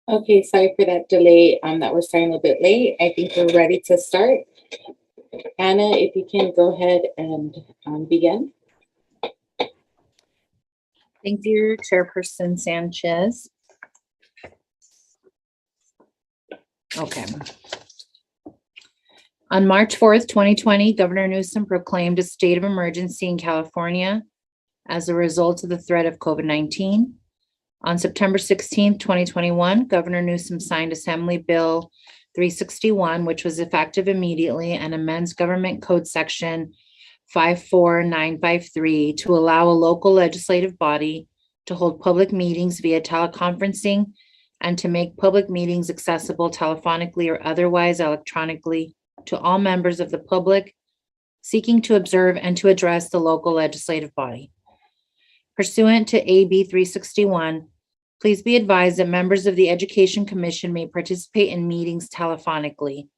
Okay, sorry for that delay, that we're starting a little bit late. I think we're ready to start. Anna, if you can go ahead and begin. Thank you, Chairperson Sanchez. Okay. On March 4th, 2020, Governor Newsom proclaimed a state of emergency in California as a result of the threat of COVID-19. On September 16th, 2021, Governor Newsom signed Assembly Bill 361, which was effective immediately and amends Government Code Section 54953 to allow a local legislative body to hold public meetings via teleconferencing and to make public meetings accessible telephonically or otherwise electronically to all members of the public seeking to observe and to address the local legislative body. Pursuant to AB 361, please be advised that members of the Education Commission may participate in meetings telephonically.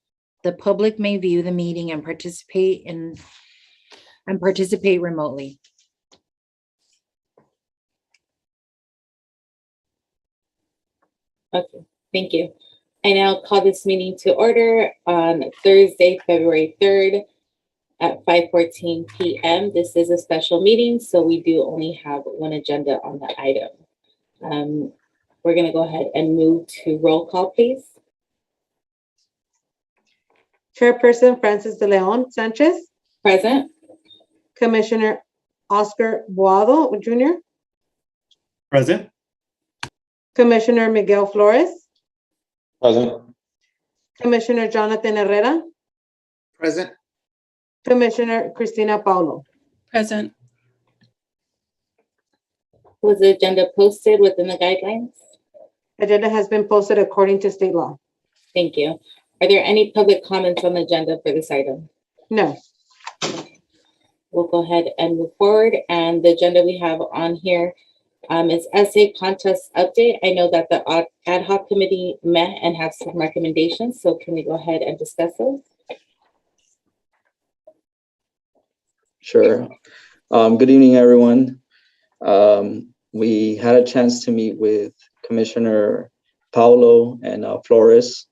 The public may view the meeting and participate remotely. Okay, thank you. I now call this meeting to order on Thursday, February 3rd at 5:14 p.m. This is a special meeting, so we do only have one agenda on the item. We're going to go ahead and move to roll call, please. Chairperson Francis de Leon Sanchez, Present. Commissioner Oscar Boado Jr., Present. Commissioner Miguel Flores, Present. Commissioner Jonathan Herrera, Present. Commissioner Cristina Paulo. Present. Was the agenda posted within the guidelines? Agenda has been posted according to state law. Thank you. Are there any public comments on the agenda for this item? No. We'll go ahead and move forward. And the agenda we have on here is essay contest update. I know that the ad hoc committee met and have some recommendations. So can we go ahead and discuss those? Sure. Good evening, everyone. We had a chance to meet with Commissioner Paulo and Flores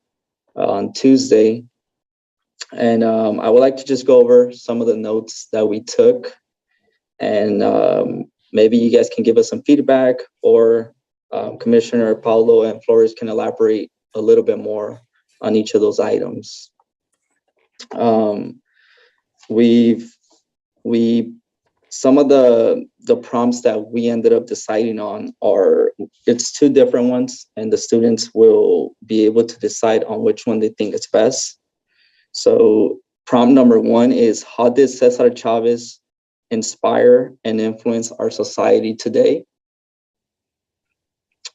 on Tuesday. And I would like to just go over some of the notes that we took. And maybe you guys can give us some feedback, or Commissioner Paulo and Flores can elaborate a little bit more on each of those items. Some of the prompts that we ended up deciding on it's two different ones, and the students will be able to decide on which one they think is best. So prompt number one is, how did Cesar Chavez inspire and influence our society today?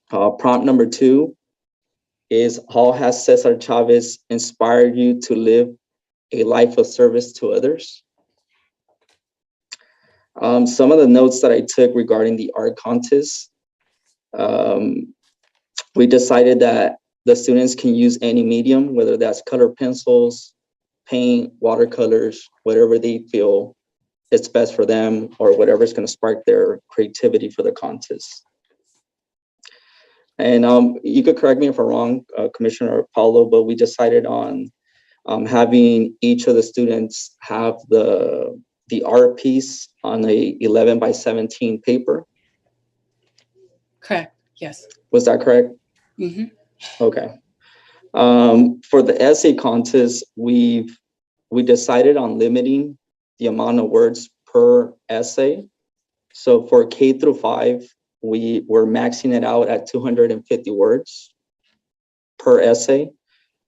Prompt number two is, how has Cesar Chavez inspired you to live a life of service to others? Some of the notes that I took regarding the art contest, we decided that the students can use any medium, whether that's color pencils, paint, watercolors, whatever they feel it's best for them, or whatever is going to spark their creativity for the contest. And you could correct me if I'm wrong, Commissioner Paulo, but we decided on having each of the students have the art piece on a 11x17 paper. Correct. Yes. Was that correct? Mm-hmm. Okay. For the essay contest, we decided on limiting the amount of words per essay. So for K through 5, we were maxing it out at 250 words per essay.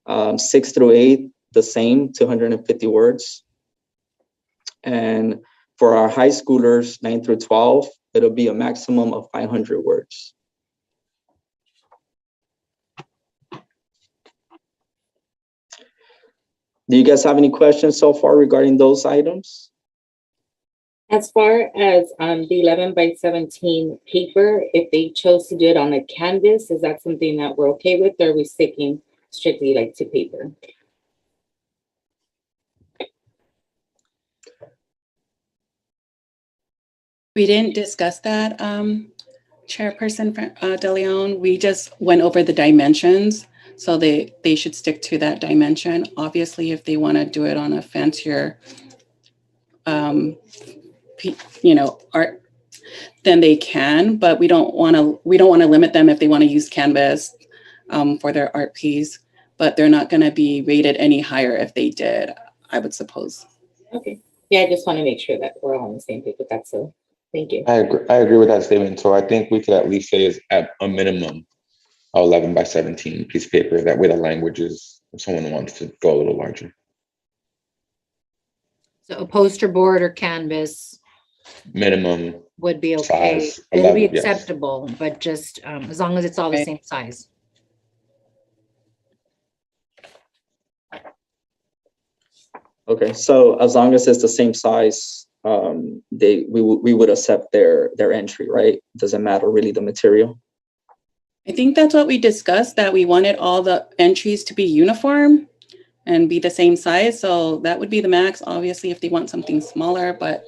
6 through 8, the same, 250 words. And for our high schoolers, 9 through 12, it'll be a maximum of 500 words. Do you guys have any questions so far regarding those items? As far as the 11x17 paper, if they chose to do it on a canvas, is that something that we're okay with, or are we sticking strictly like to paper? We didn't discuss that Chairperson De Leon, we just went over the dimensions, so they should stick to that dimension. Obviously, if they want to do it on a fancier, art, then they can. But we don't want to limit them if they want to use canvas for their art piece. But they're not going to be rated any higher if they did, I would suppose. Okay. Yeah, I just want to make sure that we're all on the same page with that. So thank you. I agree with that statement. So I think we could at least say is at a minimum 11 by 17 piece of paper. That way the language is, if someone wants to go a little larger. So a poster board or canvas Minimum would be okay. size, It'll be 11, yes. acceptable, but just as long as it's all the Right. same size. Okay, so as long as it's the same size, we would accept their entry, right? Doesn't matter really the material. I think that's what we discussed, that we wanted all the entries to be uniform and be the same size. So that would be the max, obviously, if they want something smaller. But,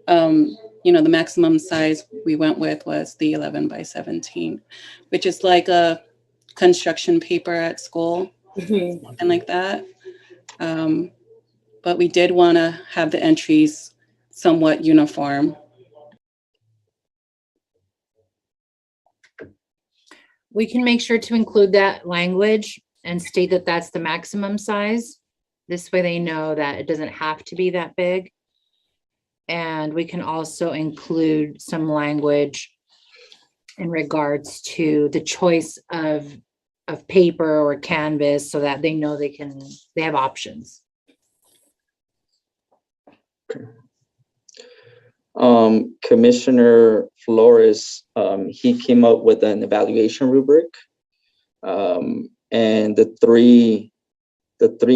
the maximum size we went with was the 11 by 17, which is like a construction paper at school, Mhm. something like that. But we did want to have the entries somewhat uniform. We can make sure to include that language and state that that's the maximum size. This way they know that it doesn't have to be that big. And we can also include some language in regards to the choice of paper or canvas so that they know they have options. Commissioner Flores, he came up with an evaluation rubric. And the three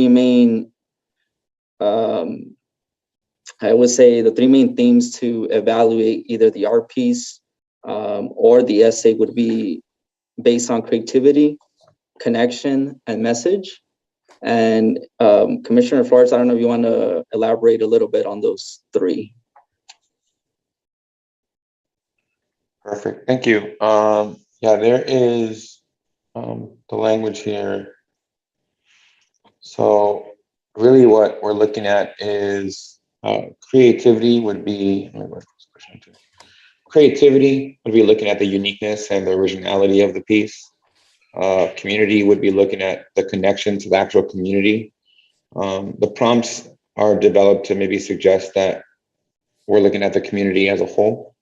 main, I would say the three main themes to evaluate either the art piece or the essay would be based on creativity, connection, and message. And Commissioner Flores, I don't know if you want to elaborate a little bit on those three. Perfect, thank you. Yeah, there is the language here. So really what we're looking at is creativity would be, creativity would be looking at the uniqueness and the originality of the piece. Community would be looking at the connection to the actual community. The prompts are developed to maybe suggest that we're looking at the community as a whole.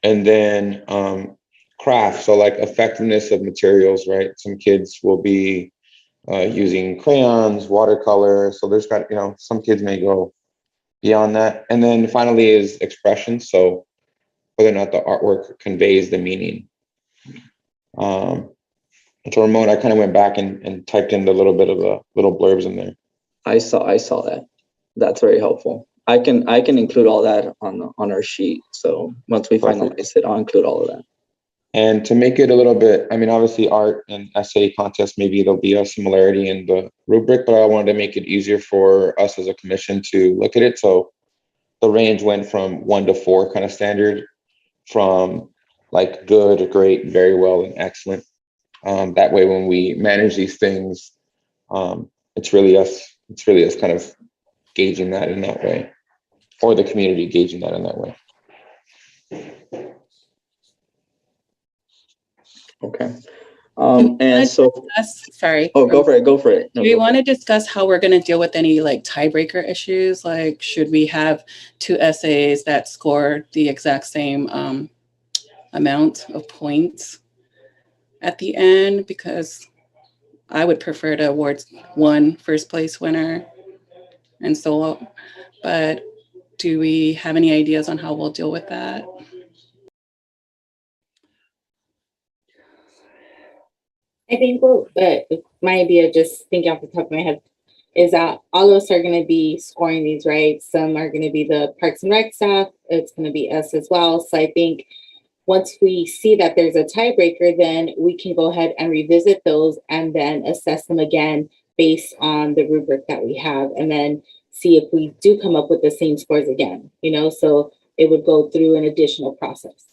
And then craft, so like effectiveness of materials, right? Some kids will be using crayons, watercolor. So there's got, some kids may go beyond that. And then finally is expression. So whether or not the artwork conveys the meaning. So Ramon, I kind of went back and typed in a little bit of the little blurbs in there. I saw that. That's very helpful. I can include all that on our sheet. So once we Perfect. finalize it, I'll include all of that. And to make it a little bit, obviously art and essay contest, maybe there'll be a similarity in the rubric, but I wanted to make it easier for us as a commission to look at it. So the range went from 1 to 4 kind of standard, from like good, great, very well, and excellent. That way, when we manage these things, it's really us kind of gauging that in that way, or the community gauging that in that way. Okay. And so, Sorry. oh, go for it. No, Do we go for want it. to discuss how we're going to deal with any like tiebreaker issues? Like, should we have 2 essays that score the exact same amount of points at the end? Because I would prefer to award one first place winner and so on. But do we have any ideas on how we'll deal with that? I think my idea, just thinking off the top of my head, is that all of us are going to be scoring these, right? Some are going to be the Parks and Rec staff. It's going to be us as well. So I think once we see that there's a tiebreaker, then we can go ahead and revisit those and then assess them again based on the rubric that we have, and then see if we do come up with the same scores again, so it would go through an additional process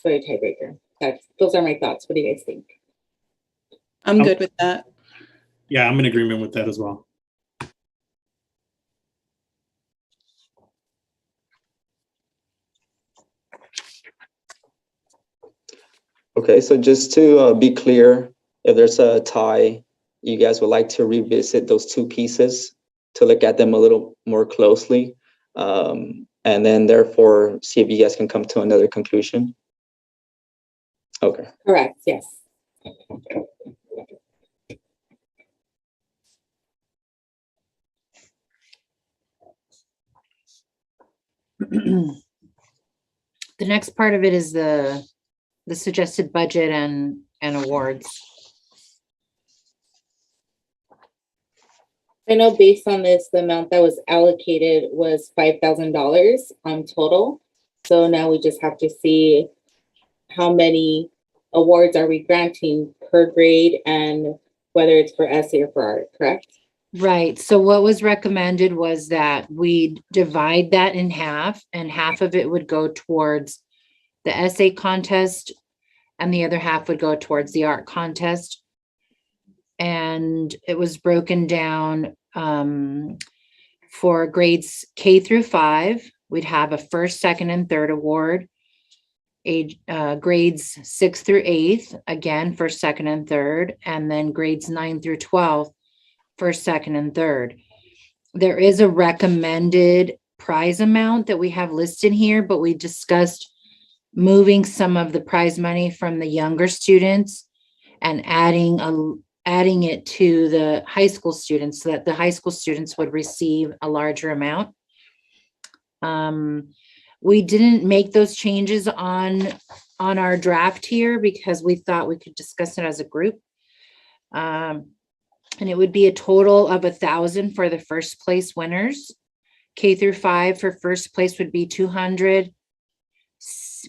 for a tiebreaker. those are my thoughts. What do you guys think? I'm good with that. Yeah, I'm in agreement with that as well. Okay, so just to be clear, if there's a tie, you guys would like to revisit those two pieces to look at them a little more closely, and then therefore see if you guys can come to another conclusion. Okay. Correct, yes. The next part of it is the suggested budget and awards. I know based on this, the amount that was allocated was $5,000 total. So now we just have to see how many awards are we granting per grade and whether it's for essay or for art, correct? Right, so what was recommended was that we divide that in half, and half of it would go towards the essay contest and the other half would go towards the art contest. And it was broken down for grades K through 5, we'd have a first, second, and third award. Grades 6 through 8, again, first, second, and third, and then grades 9 through 12, first, second, and third. There is a recommended prize amount that we have listed here, but we discussed moving some of the prize money from the younger students and adding it to the high school students so that the high school students would receive a larger amount. We didn't make those changes on our draft here because we thought we could discuss it as a group. And it would be a total of 1,000 for the first place winners. K through 5 for first place would be 200.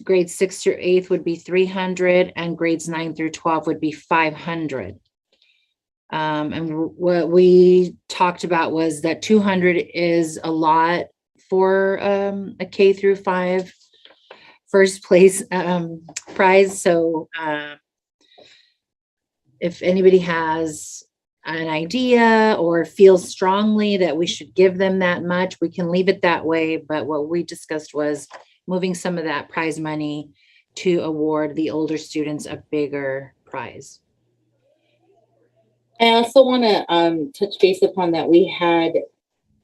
Grades 6 through 8 would be 300, and grades 9 through 12 would be 500. And what we talked about was that 200 is a lot for a K through 5 first place prize. So if anybody has an idea or feels strongly that we should give them that much, we can leave it that way. But what we discussed was moving some of that prize money to award the older students a bigger prize. I also want to touch base upon that. We had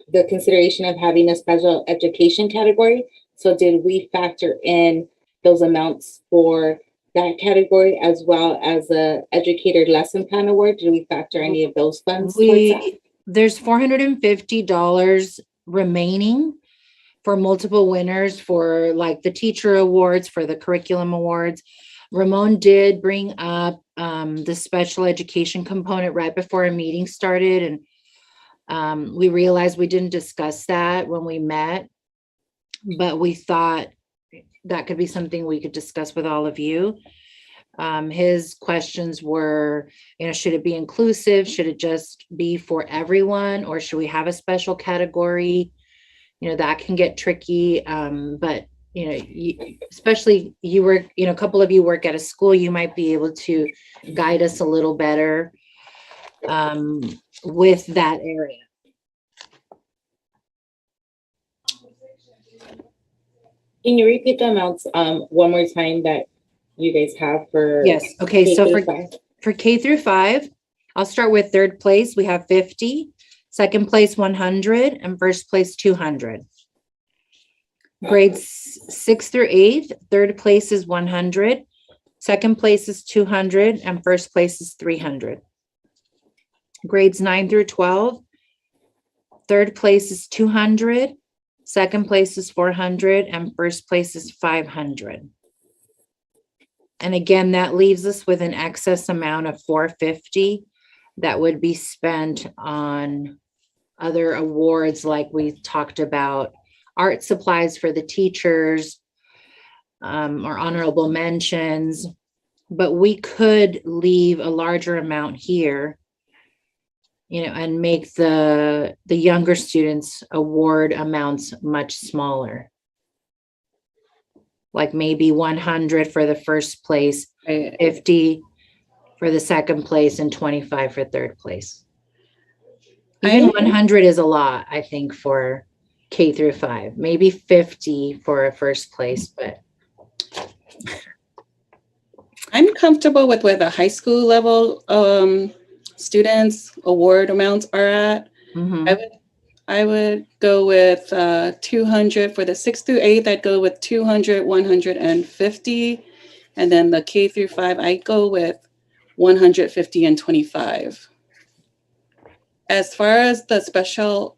the consideration of having a special education category. So did we factor in those amounts for that category as well as a educator lesson plan award? Did we factor any of those funds towards that? There's $450 remaining for multiple winners for like the teacher awards, for the curriculum awards. Ramon did bring up the special education component right before our meeting started. And we realized we didn't discuss that when we met, but we thought that could be something we could discuss with all of you. His questions were, should it be inclusive? Should it just be for everyone? Or should we have a special category? That can get tricky. But, especially you work, a couple of you work at a school, you might be able to guide us a little better with that area. Can you repeat the amounts one more time that you guys have for? Yes. Okay. K So through 5? for K through 5, I'll start with third place. We have 50, second place 100, and first place 200. Grades 6 through 8, third place is 100, second place is 200, and first place is 300. Grades 9 through 12, third place is 200, second place is 400, and first place is 500. And again, that leaves us with an excess amount of 450 that would be spent on other awards like we talked about, art supplies for the teachers, or honorable mentions. But we could leave a larger amount here, and make the younger students award amounts much smaller. Like maybe 100 for the first place, Right. 50 for the second place, and 25 for third place. Even I- 100 is a lot, I think, for K through 5. Maybe 50 for a first place, but I'm comfortable with where the high school level students award amounts are at. mhm. I would go with 200 for the 6th through 8th. I'd go with 200, 150. And then the K through 5, I'd go with 150 and 25. As far as the special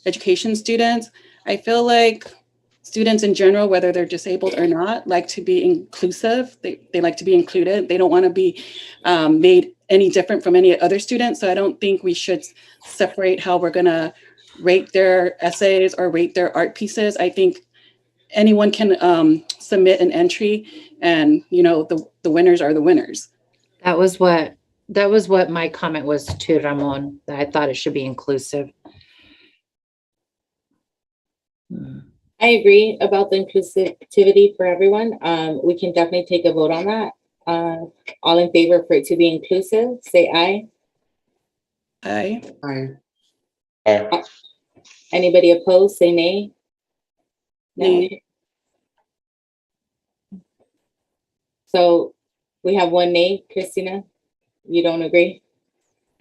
education students, I feel like students in general, whether they're disabled or not, like to be inclusive. They like to be included. They don't want to be made any different from any other student. So I don't think we should separate how we're going to rate their essays or rate their art pieces. I think anyone can submit an entry, and the winners are the winners. That was what my comment was to Ramon, that I thought it should be inclusive. I agree about the inclusivity for everyone. We can definitely take a vote on that. All in favor for it to be inclusive, say aye. Aye. Anybody opposed, say nay. No. Nay. So we have one nay, Christina. You don't agree?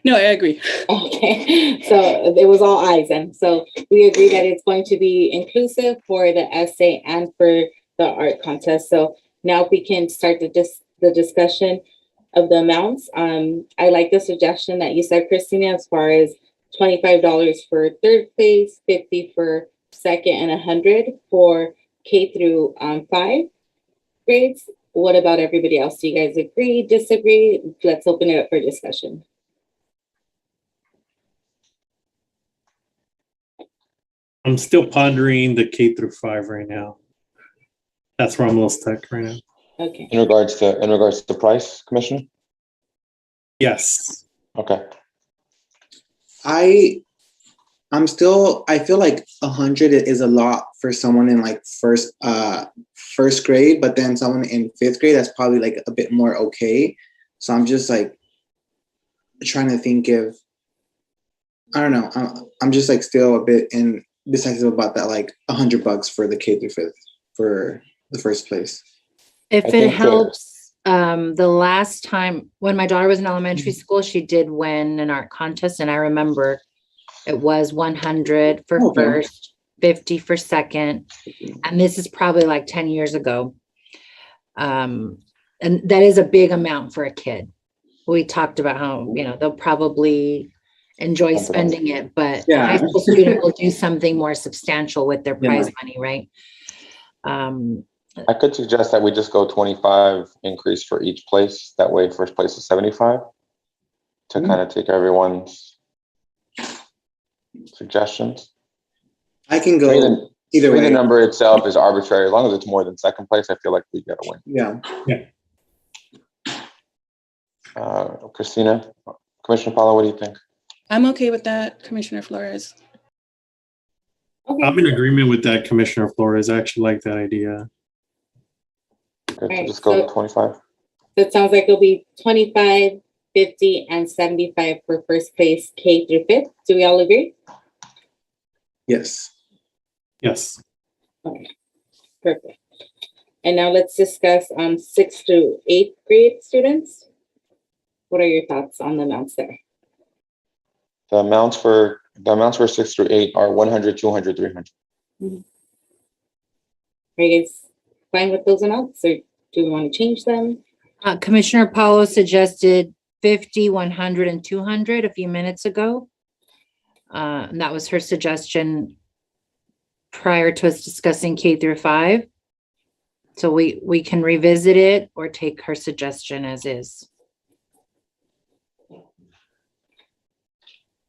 No, I agree. Okay, so it was all ayes then. So we agree that it's going to be inclusive for the essay and for the art contest. So now we can start the discussion of the amounts. I like the suggestion that you said, Christina, as far as $25 for third place, 50 for second, and 100 for K through 5 grades. What about everybody else? Do you guys agree, disagree? Let's open it up for discussion. I'm still pondering the K through 5 right now. That's where I'm a little stuck right now. Okay. In regards to price, Commissioner? Yes. Okay. I feel like 100 is a lot for someone in like first grade, but then someone in 5th grade, that's probably like a bit more okay. So I'm just like trying to think of, I don't know. I'm just like still a bit indecisive about that, like $100 for the K through 5th for the first place. If I it think that- helps, the last time when my daughter was in elementary school, she did win an art contest, and I remember it was 100 for Okay. first, 50 for second, and this is probably like 10 years ago. And that is a big amount for a kid. We talked about how, they'll probably enjoy spending it, but a Yeah. high school student will do something more substantial with their prize Yeah. money, right? I could suggest that we just go 25 increase for each place. That way first place is 75 to kind of take everyone's suggestions. I can I mean, go either the way. number itself is arbitrary. As long as it's more than second place, I feel like we get a win. Yeah. Christina, Commissioner Paula, what do you think? I'm okay with that, Commissioner Flores. Okay. I'm in agreement with that, Commissioner Flores. I actually like that idea. Good, so Alright, just go so- 25. So it sounds like it'll be 25, 50, and 75 for first place K through 5th. Do we all agree? Yes. Yes. Okay, perfect. And now let's discuss 6th through 8th grade students. What are your thoughts on the amounts there? The amounts for 6 through 8 are 100, 200, 300. Are you guys fine with those amounts, or do we want to change them? Commissioner Paulo suggested 50, 100, and 200 a few minutes ago. And that was her suggestion prior to us discussing K through 5. So we can revisit it or take her suggestion as is.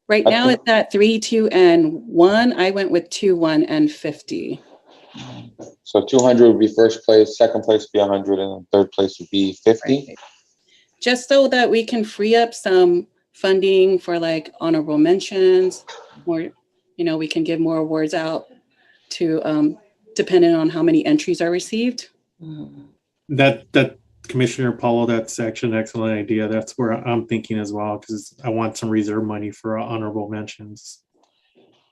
Right now it's at 3, 2, and 1. I went with 2, 1, and 50. So 200 would be first place, second place would be 100, and then third place would be 50. Right. Just so that we can free up some funding for like honorable mentions, or, we can give more awards out to, depending on how many entries are received. That Commissioner Paulo, that's actually an excellent idea. That's where I'm thinking as well, because I want some reserve money for honorable mentions.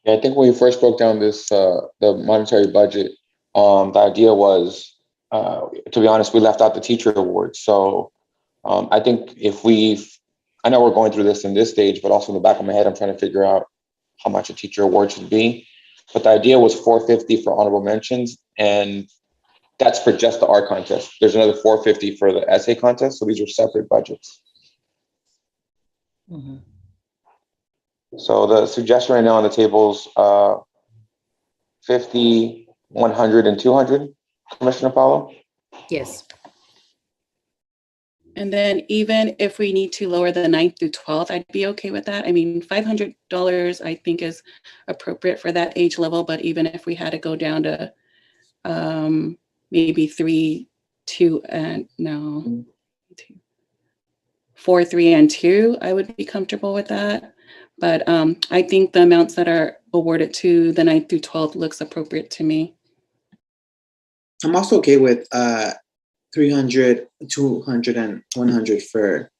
Yeah, I think when we first broke down this, the monetary budget, the idea was, to be honest, we left out the teacher awards. So I think I know we're going through this in this stage, but also in the back of my head, I'm trying to figure out how much a teacher award should be. But the idea was $450 for honorable mentions, and that's for just the art contest. There's another $450 for the essay contest. So these are separate budgets. Mhm. So the suggestion right now on the table is 50, 100, and 200, Commissioner Paulo? Yes. And then even if we need to lower the 9th through 12th, I'd be okay with that. I mean, $500 I think is appropriate for that age level, but even if we had to go down to maybe 3, 2, and no, 4, 3, and 2, I would be comfortable with that. But I think the amounts that are awarded to the 9th through 12th looks appropriate to me. I'm also okay with 300, 200, and 100 for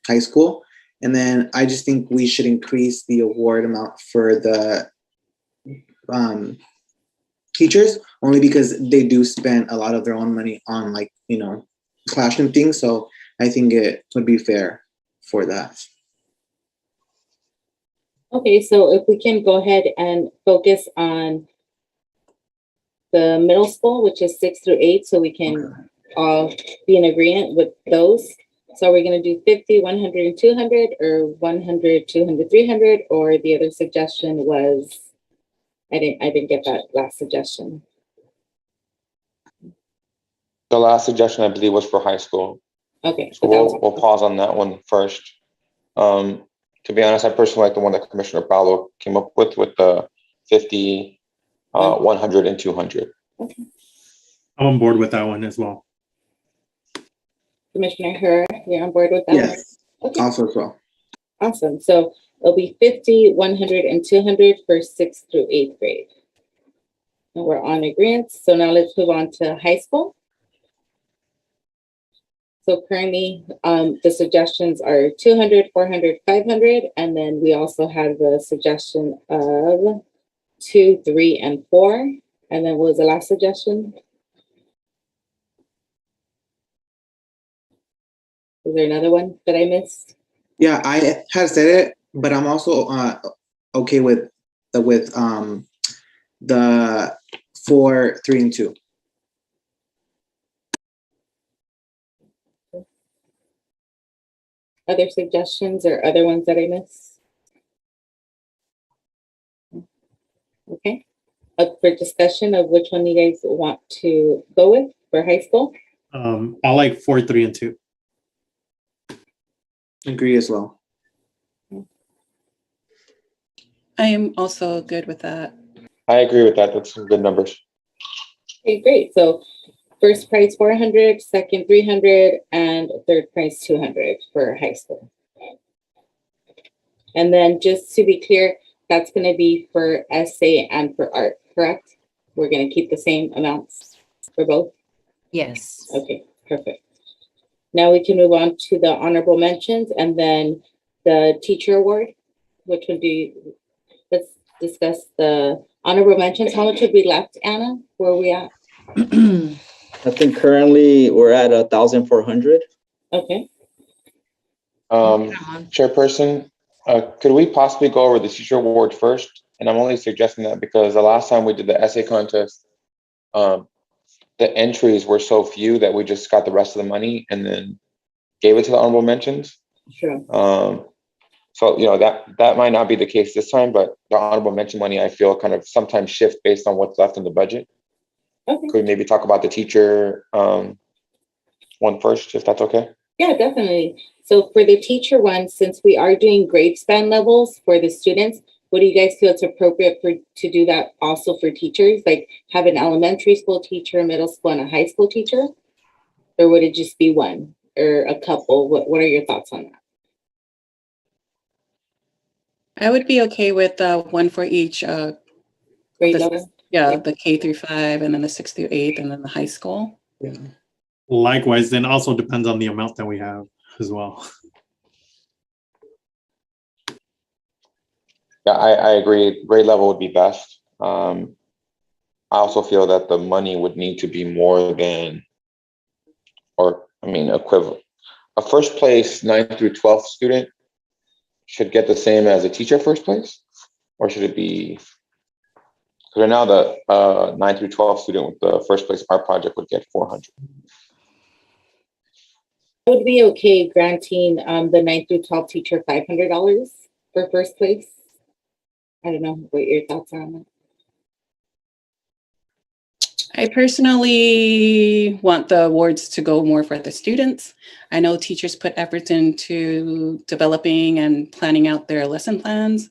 high school. And then I just think we should increase the award amount for the teachers, only because they do spend a lot of their own money on, like, classroom things. So I think it would be fair for that. Okay, so if we can go ahead and focus on the middle school, which is 6 through 8, so we can all be in agreement with those. So are we gonna do 50, 100, and 200, or 100, 200, 300, or the other suggestion was, I didn't get that last suggestion. The last suggestion, I believe, was for high school. Okay. So but that was- we'll pause on that one first. To be honest, I personally like the one that Commissioner Paulo came up with the 50, 100, and 200. I'm on board with that one as well. Commissioner Herr, you're on board with that? Yes, Okay, also as well. awesome. So it'll be 50, 100, and 200 for 6th through 8th grade. And we're on agreement. So now let's move on to high school. So currently, the suggestions are 200, 400, 500, and then we also have the suggestion of 2, 3, and 4. And then what was the last suggestion? Was there another one that I missed? Yeah, I had said it, but I'm also okay with the 4, 3, and 2. Other suggestions or other ones that I missed? Okay. Up for discussion of which one you guys want to go with for high school? I like 4, 3, and 2. Agree as well. I am also good with that. I agree with that. That's some good numbers. Okay, great. So first prize 400, second 300, and third prize 200 for high school. And then just to be clear, that's going to be for essay and for art, correct? We're going to keep the same amounts for both? Yes. Okay, perfect. Now we can move on to the honorable mentions and then the teacher award. Which one do you, let's discuss the honorable mentions. How much would be left, Anna? Where are we at? I think currently we're at 1,400. Okay. Chairperson, could we possibly go over the teacher award first? And I'm only suggesting that because the last time we did the essay contest, the entries were so few that we just got the rest of the money and then gave it to the honorable mentions. Sure. So, that might not be the case this time, but the honorable mention money, I feel kind of sometimes shift based on what's left in the budget. Okay. Could we maybe talk about the teacher one first, if that's okay? Yeah, definitely. So for the teacher one, since we are doing grade span levels for the students, what do you guys feel it's appropriate to do that also for teachers? Like have an elementary school teacher, middle school, and a high school teacher? Or would it just be one or a couple? What are your thoughts on that? I would be okay with one for each. Grade the- level? Yeah, the K through 5, and then the 6 through 8, and then the high school. Yeah. Likewise, then also depends on the amount that we have as well. Yeah, I agree. Grade level would be best. I also feel that the money would need to be more than, or I mean, equivalent. A first place 9th through 12th student should get the same as a teacher first place, or should it be? Because now the 9th through 12th student with the first place art project would get 400. I would be okay granting the 9th through 12th teacher $500 for first place. I don't know what your thoughts are on that. I personally want the awards to go more for the students. I know teachers put efforts into developing and planning out their lesson plans,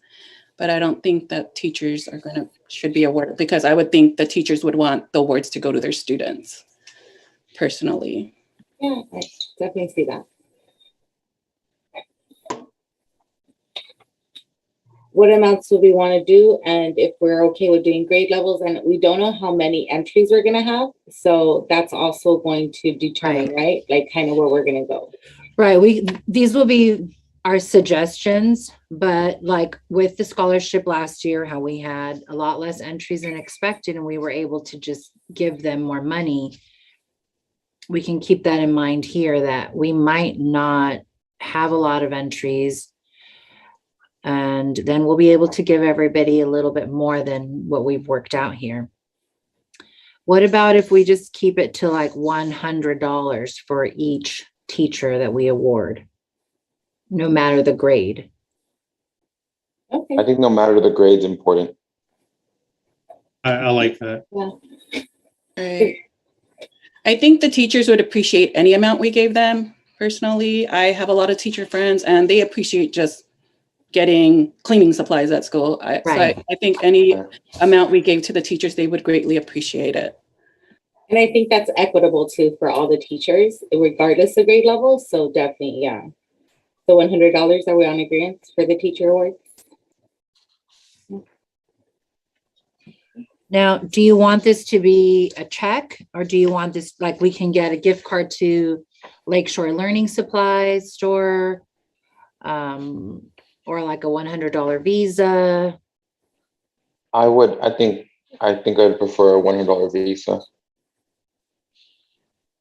but I don't think that teachers should be awarded, because I would think the teachers would want the awards to go to their students, personally. Yeah, I definitely see that. What amounts do we want to do? And if we're okay with doing grade levels, and we don't know how many entries we're going to have. So that's also going to determine, right? Like kind of where we're going to go. Right. These will be our suggestions, but like with the scholarship last year, how we had a lot less entries than expected, and we were able to just give them more money. We can keep that in mind here, that we might not have a lot of entries. And then we'll be able to give everybody a little bit more than what we've worked out here. What about if we just keep it to like $100 for each teacher that we award, no matter the grade? Okay. I think no matter the grade's important. I like that. Yeah. Right. I think the teachers would appreciate any amount we gave them. Personally, I have a lot of teacher friends and they appreciate just getting cleaning supplies at school. So I think any amount we gave to the teachers, they would greatly appreciate it. And I think that's equitable too for all the teachers, regardless of grade level. So definitely, yeah. So $100, are we on agreement for the teacher award? Now, do you want this to be a check, or do you want this, like we can get a gift card to Lakeshore Learning Supplies store, or like a $100 Visa? I think I'd prefer a $100 Visa.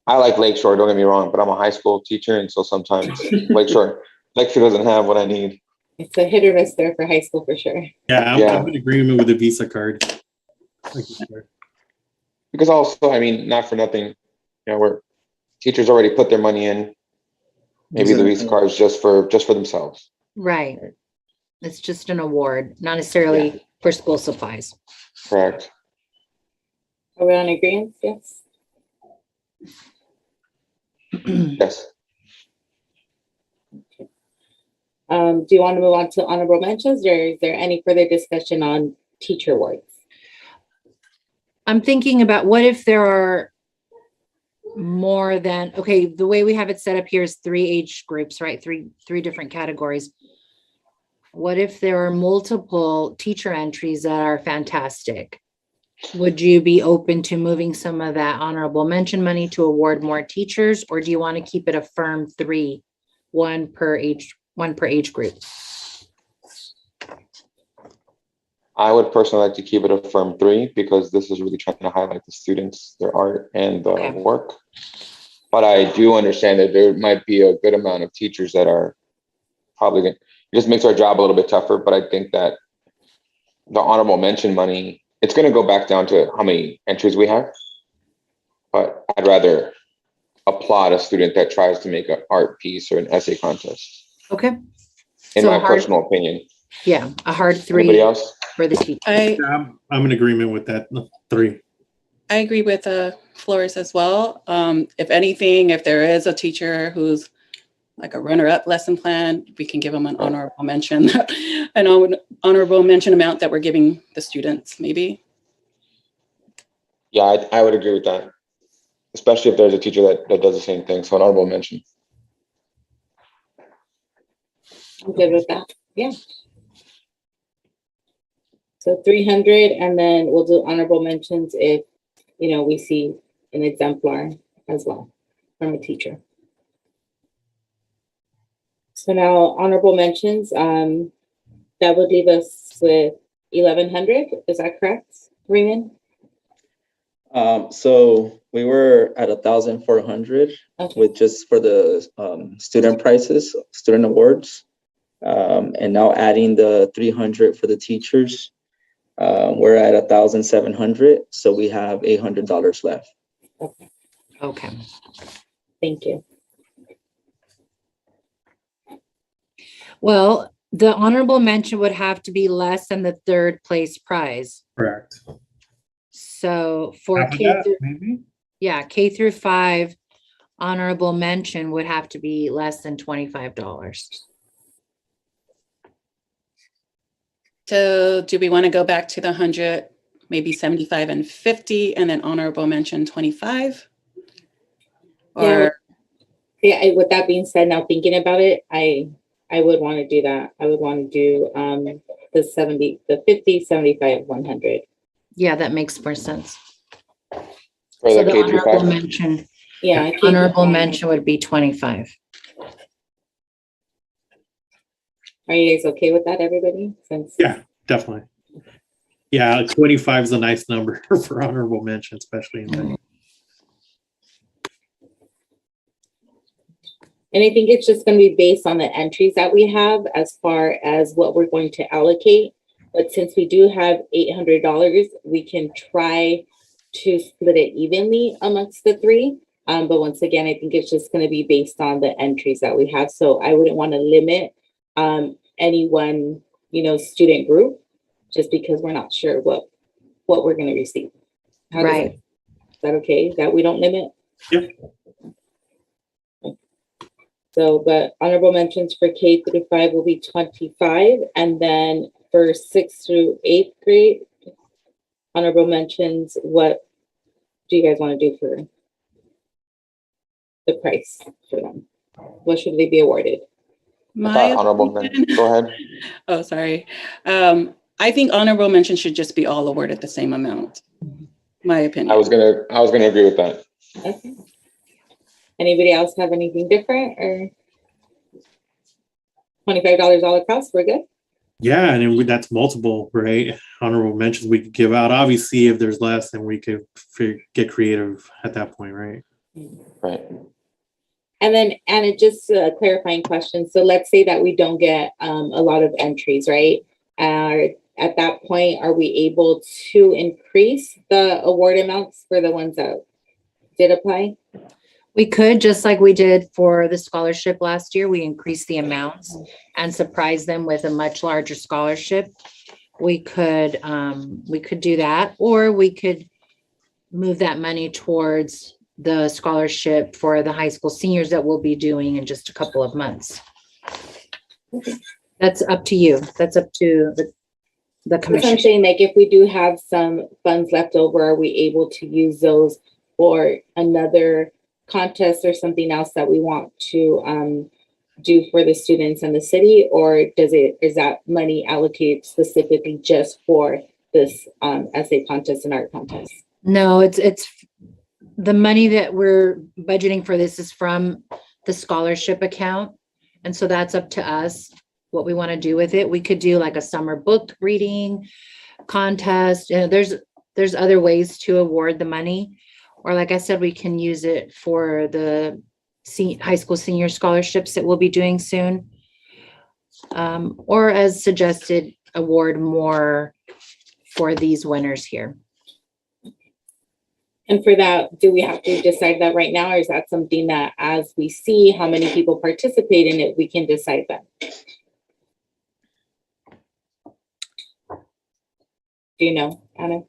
I like Lakeshore, don't get me wrong, but I'm a high school teacher, and so sometimes Lakeshore doesn't have what I need. It's a hit or miss there for high school for sure. Yeah, Yeah. I'm in agreement with the Visa card. Because also, I mean, not for nothing, you know, where teachers already put their money in. Maybe the Visa card is just for themselves. Right. It's just an award, not necessarily for school supplies. Correct. Are we on agreement? Yes. Yes. Do you want to move on to honorable mentions, or is there any further discussion on teacher awards? I'm thinking about, what if there are more than, okay, the way we have it set up here is 3 age groups, right? Three different categories. What if there are multiple teacher entries that are fantastic? Would you be open to moving some of that honorable mention money to award more teachers, or do you want to keep it a firm 3, one per age group? I would personally like to keep it a firm 3, because this is really trying to highlight the students, their art and the work. But I do understand that there might be a good amount of teachers that are probably going to, it just makes our job a little bit tougher. But I think that the honorable mention money, it's going to go back down to how many entries we have. But I'd rather applaud a student that tries to make an art piece or an essay contest. Okay. In So my personal opinion. Yeah, a hard 3. Anybody else? For the teacher. I'm in agreement with that. 3. I agree with Flores as well. If anything, if there is a teacher who's like a runner-up lesson plan, we can give them an honorable mention, an honorable mention amount that we're giving the students, maybe. Yeah, I would agree with that, especially if there's a teacher that does the same thing. So an honorable mention. I'm good with that. Yeah. So 300, and then we'll do honorable mentions if, we see an exemplar as well. from a teacher. So now honorable mentions, that would leave us with 1,100. Is that correct, Raymond? So we were at 1,400 Okay. with just for the student prices, student awards. And now adding the 300 for the teachers, we're at 1,700. So we have $800 left. Okay. Okay. Thank you. Well, the honorable mention would have to be less than the third place prize. Correct. So for Half of K that, through, maybe? yeah, K through 5, honorable mention would have to be less than $25. So do we want to go back to the 100, maybe 75 and 50, and then honorable mention 25? Yeah. Or Yeah, with that being said, now thinking about it, I would want to do that. I would want to do the 70, the 50, 75, 100. Yeah, that makes more sense. For So the the K through honorable 5. mention, Yeah, honorable mention would be 25. Are you guys okay with that, everybody? Since Yeah, definitely. Yeah, 25 is a nice number for honorable mention, especially in the And I think it's just going to be based on the entries that we have as far as what we're going to allocate. But since we do have $800, we can try to split it evenly amongst the three. But once again, I think it's just going to be based on the entries that we have. So I wouldn't want to limit any one, student group, just because we're not sure what we're going to receive. Right. Is that okay? That we don't limit? Yep. So, but honorable mentions for K through 5 will be 25, and then for 6th through 8th grade, honorable mentions, what do you guys want to do for the price for them? What should they be awarded? I thought honorable mention. Go ahead. Oh, sorry. I think honorable mention should just be all awarded the same amount. My opinion. I was gonna agree with that. Okay. Anybody else have anything different, or $25 all across? We're good. yeah, and then that's multiple, right? Honorable mentions we could give out. Obviously, if there's less, then we could get creative at that point, right? Right. And then, Anna, just a clarifying question. So let's say that we don't get a lot of entries, right? At that point, are we able to increase the award amounts for the ones that did apply? We could, just like we did for the scholarship last year, we increased the amounts and surprised them with a much larger scholarship. We could do that, or we could move that money towards the scholarship for the high school seniors that we'll be doing in just a couple of months. That's up to you. That's up to the That's what I'm commission. saying, like, if we do have some funds left over, are we able to use those for another contest or something else that we want to do for the students in the city? Or is that money allocated specifically just for this essay contest and art contest? No, it's the money that we're budgeting for this is from the scholarship account. And so that's up to us, what we want to do with it. We could do like a summer book reading contest. There's other ways to award the money. Or like I said, we can use it for the high school senior scholarships that we'll be doing soon. Or as suggested, award more for these winners here. And for that, do we have to decide that right now, or is that something that as we see how many people participate in it, we can decide that? Do you know, Anna?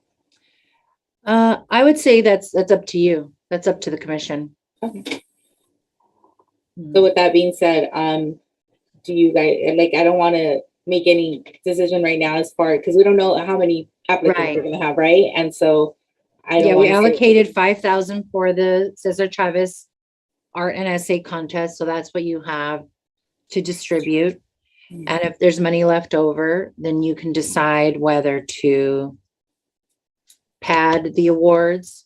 I would say that's up to you. That's up to the commission. Okay. So with that being said, do you guys, like, I don't want to make any decision right now as far, because we don't know how many applicants Right. we're going to have, right? And so I don't Yeah, we wanna say- allocated 5,000 for the Cesar Chavez art and essay contest. So that's what you have to distribute. And if there's money left over, then you can decide whether to pad the awards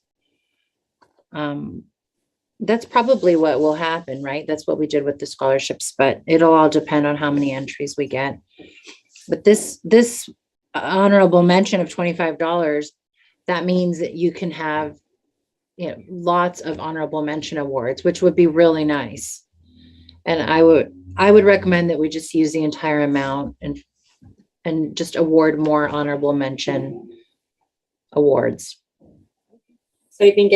That's probably what will happen, right? That's what we did with the scholarships, but it'll all depend on how many entries we get. But this honorable mention of $25, that means that you can have, you know, lots of honorable mention awards, which would be really nice. And I would recommend that we just use the entire amount and just award more honorable mention awards. So I think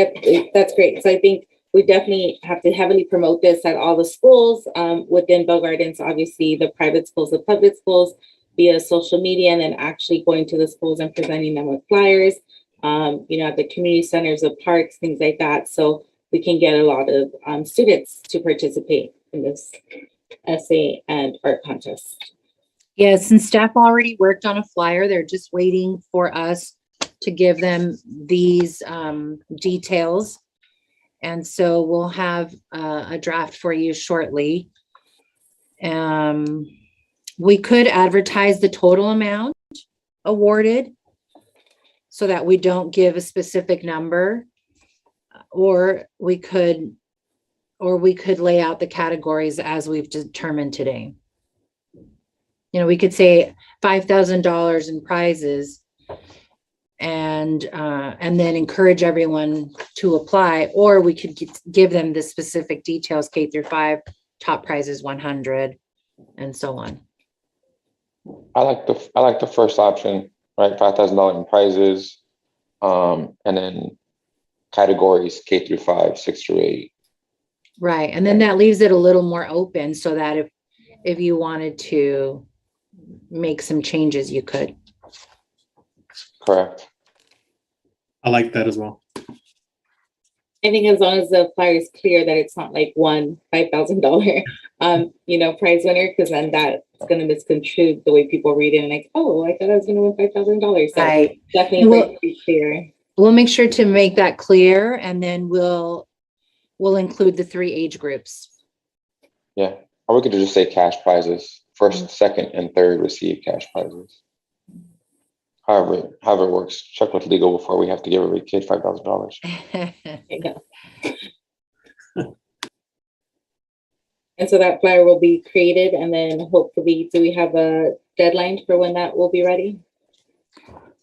that's great. So I think we definitely have to heavily promote this at all the schools within Bell Gardens, obviously the private schools, the public schools, via social media, and then actually going to the schools and presenting them with flyers, you know, at the community centers, the parks, things like that. So we can get a lot of students to participate in this essay and art contest. Yes, and staff already worked on a flyer. They're just waiting for us to give them these details. And so we'll have a draft for you shortly. We could advertise the total amount awarded so that we don't give a specific number, or we could lay out the categories as we've determined today. You know, we could say $5,000 in prizes and then encourage everyone to apply, or we could give them the specific details, K through 5, top prizes 100, and so on. I like the first option, right? $5,000 in prizes, and then categories K through 5, 6 through 8. Right, and then that leaves it a little more open so that if you wanted to make some changes, you could. Correct. I like that as well. I think as long as the flyer is clear that it's not like one $5,000, you know, prize winner, because then that's going to misconstrue the way people read it and like, oh, I thought I was going to win $5,000. So Right. definitely Well, be clear. We'll make sure to make that clear, and then we'll include the 3 age groups. Yeah. Or we could just say cash prizes. First, second, and third receive cash prizes. However it works. Check with legal before we have to give every kid $5,000. There you go. And so that flyer will be created, and then hopefully, do we have a deadline for when that will be ready?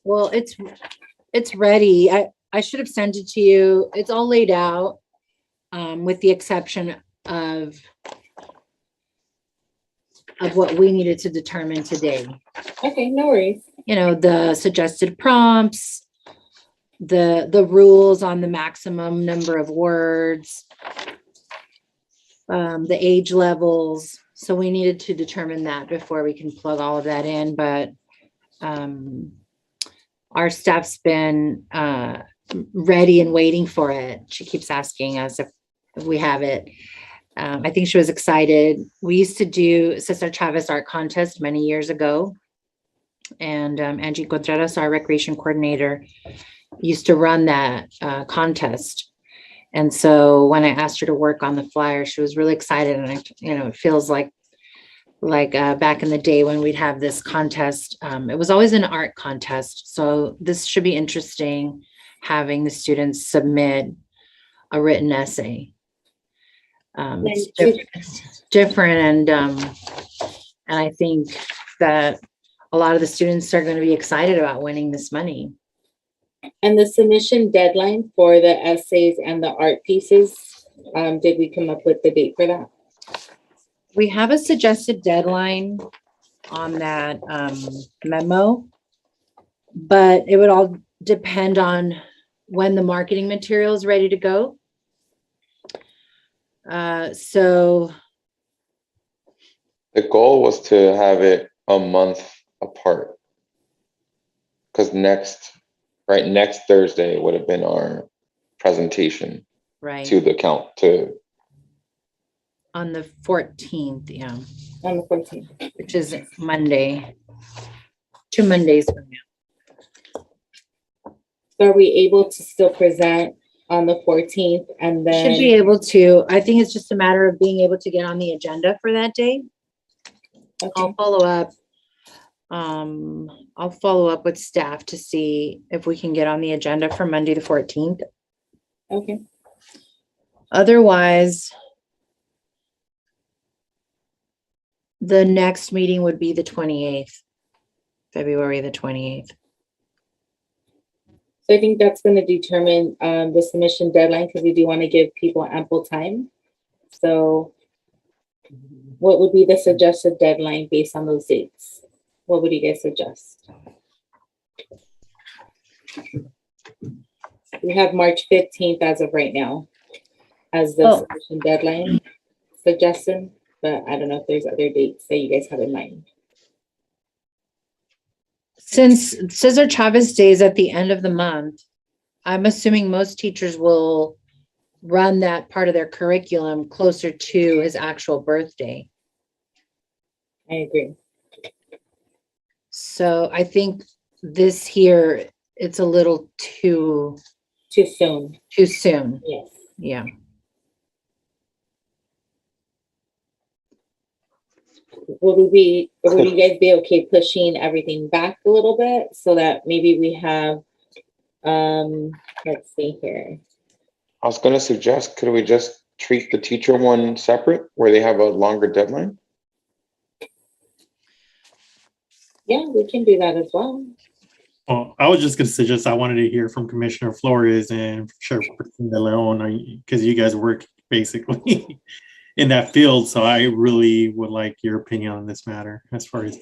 Well, it's ready. I should have sent it to you. It's all laid out, with the exception of what we needed to determine today. Okay, no worries. You know, the suggested prompts, the rules on the maximum number of words, the age levels. So we needed to determine that before we can plug all of that in, but our staff's been ready and waiting for it. She keeps asking us if we have it. I think she was excited. We used to do Cesar Chavez Art Contest many years ago. And Angie Contreras, our recreation coordinator, used to run that contest. And so when I asked her to work on the flyer, she was really excited. And it feels like back in the day when we'd have this contest. It was always an art contest. So this should be interesting, having the students submit a written essay. It's different, and I think that a lot of the students are going to be excited about winning this money. And the submission deadline for the essays and the art pieces, did we come up with the date for that? We have a suggested deadline on that memo, but it would all depend on when the marketing material is ready to go. So The goal was to have it a month apart. Because next Thursday would have been our presentation right to the count to on the 14th, yeah, On the 14th. which is Monday, 2 Mondays from now. So are we able to still present on the 14th and then? Should be able to. I think it's just a matter of being able to get on the agenda for that day. Okay. I'll follow up. I'll follow up with staff to see if we can get on the agenda for Monday the 14th. Okay. Otherwise, the next meeting would be the 28th, February the 28th. So I think that's going to determine the submission deadline because we do want to give people ample time. So what would be the suggested deadline based on those dates? What would you guys suggest? We have March 15th as of right now as the Oh. submission deadline suggestion, but I don't know if there's other dates that you guys have in mind. Since Cesar Chavez Day is at the end of the month, I'm assuming most teachers will run that part of their curriculum closer to his actual birthday. I agree. So I think this here, it's a little too Too soon. soon. Yes. Yeah. Would you guys be okay pushing everything back a little bit so that maybe we have, let's see here. I was gonna suggest, could we just treat the teacher one separate where they have a longer deadline? Yeah, we can do that as well. Well, I was just gonna suggest, I wanted to hear from Commissioner Flores and Chairperson De Leon, because you guys work basically in that field. So I really would like your opinion on this matter as far as.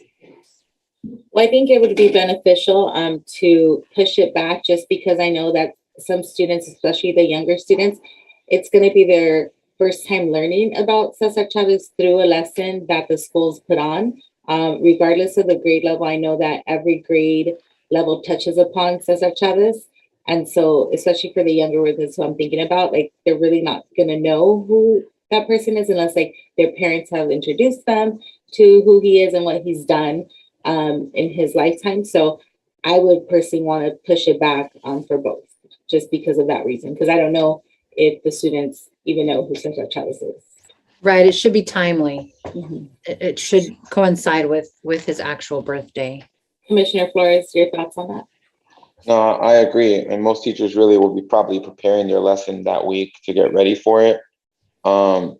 Well, I think it would be beneficial to push it back just because I know that some students, especially the younger students, it's going to be their first time learning about Cesar Chavez through a lesson that the schools put on. Regardless of the grade level, I know that every grade level touches upon Cesar Chavez. And so, especially for the younger ones, that's what I'm thinking about. Like, they're really not going to know who that person is unless like their parents have introduced them to who he is and what he's done in his lifetime. So I would personally want to push it back for both, just because of that reason. Because I don't know if the students even know who Cesar Chavez is. Right. It should be timely. Mm-hmm. It should coincide with his actual birthday. Commissioner Flores, your thoughts on that? No, I agree. And most teachers really will be probably preparing their lesson that week to get ready for it. And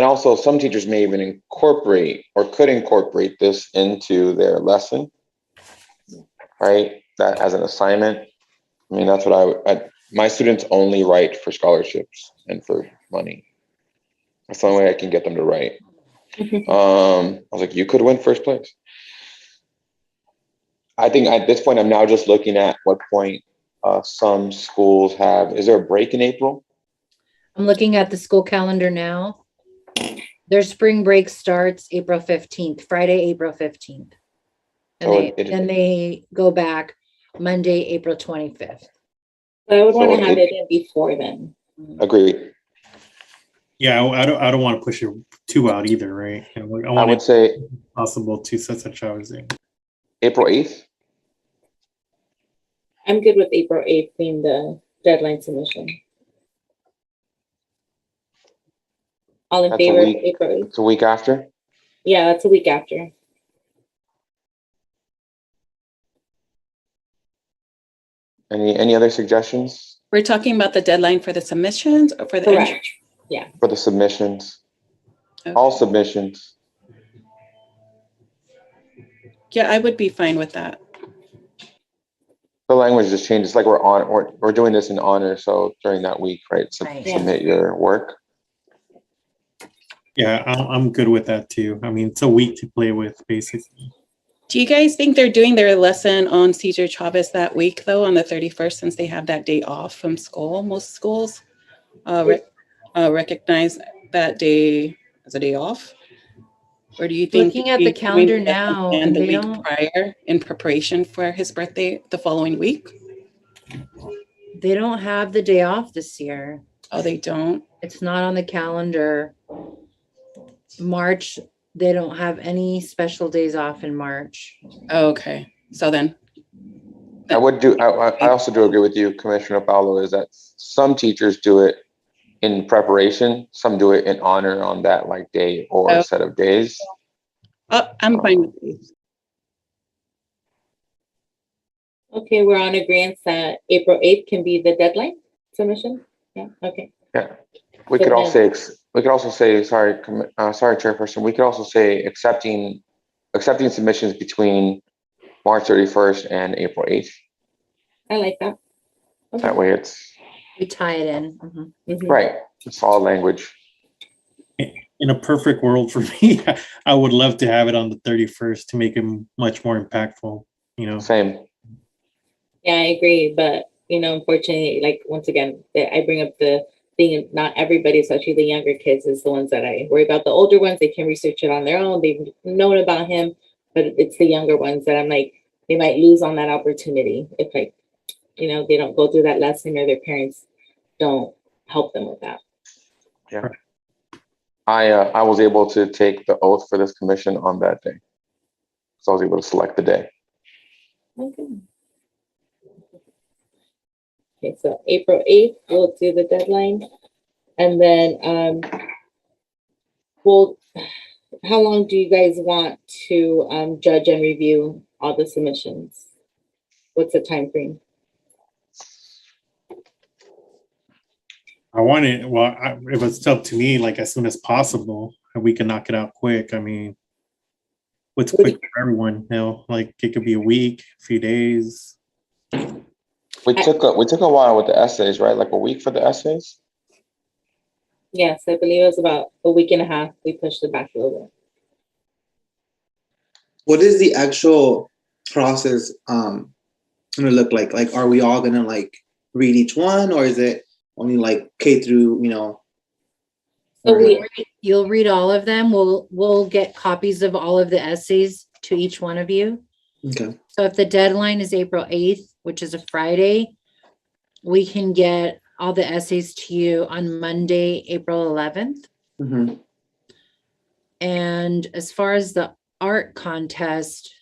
also some teachers may even incorporate or could incorporate this into their lesson, right? That as an assignment. I mean, that's what my students only write for scholarships and for money. That's the only way I can get them to write. I was like, you could win first place. I think at this point, I'm now just looking at what point some schools have. Is there a break in April? I'm looking at the school calendar now. Their spring break starts April 15th, Friday, April 15th. And then they go back Monday, April 25th. So I would want to have it in before then. Agreed. Yeah, I don't want to push it too out either, right? I would say possible to set such Chavez in. April 8th. I'm good with April 8th being the deadline submission. All in That's favor a of week. April 8th? It's a week after. Yeah, that's a week after. Any other suggestions? We're talking about the deadline for the submissions or for the Correct. entry? Yeah. For the submissions, Okay. all submissions. Yeah, I would be fine with that. The language just changed. It's like we're doing this in honor. So during that week, right? So Right. submit your work. Yeah, I'm good with that too. I mean, it's a week to play with, basically. Do you guys think they're doing their lesson on Cesar Chavez that week, though, on the 31st, since they have that day off from school? Most schools recognize that day as a day off. Or do you think Looking at the calendar now, and the they week don't- prior in preparation for his birthday the following week? They don't have the day off this year. Oh, they don't? It's not on the calendar. March, they don't have any special days off in March. Oh, okay. So then, I also do agree with you, Commissioner Paulo, is that some teachers do it in preparation. Some do it in honor on that like day or set of days. I'm fine with these. Okay, we're on agreement that April 8th can be the deadline submission. Yeah, okay. Yeah, we could also say, sorry, Chairperson, we could also say accepting submissions between March 31st and April 8th. I like that. Okay. That way it's, We tie it in. Mhm. Mhm. right, it's all language. In a perfect world for me, I would love to have it on the 31st to make it much more impactful, you know. Same. Yeah, I agree. But, unfortunately, like, once again, I bring up the thing, not everybody, especially the younger kids, is the ones that I worry about. The older ones, they can research it on their own. They've known about him, but it's the younger ones that I'm like, they might lose on that opportunity if, like, they don't go through that lesson or their parents don't help them with that. Yeah. I was able to take the oath for this commission on that day. So I was able to select the day. Okay. Okay, so April 8th, we'll do the deadline. And then how long do you guys want to judge and review all the submissions? What's the time frame? If it's up to me, like as soon as possible, and we can knock it out quick. I mean, what's quick for everyone? Like it could be a week, a few days. We took a while with the essays, right? Like a week for the essays. Yes, I believe it was about a week and a half. We pushed it back a little bit. What is the actual process gonna look like? Like, are we all gonna like read each one, or is it only like K through, So You'll read all of them. We'll get copies of all of the essays to each one of you. Okay. So if the deadline is April 8th, which is a Friday, we can get all the essays to you on Monday, April 11th. Mm-hmm. And as far as the art contest,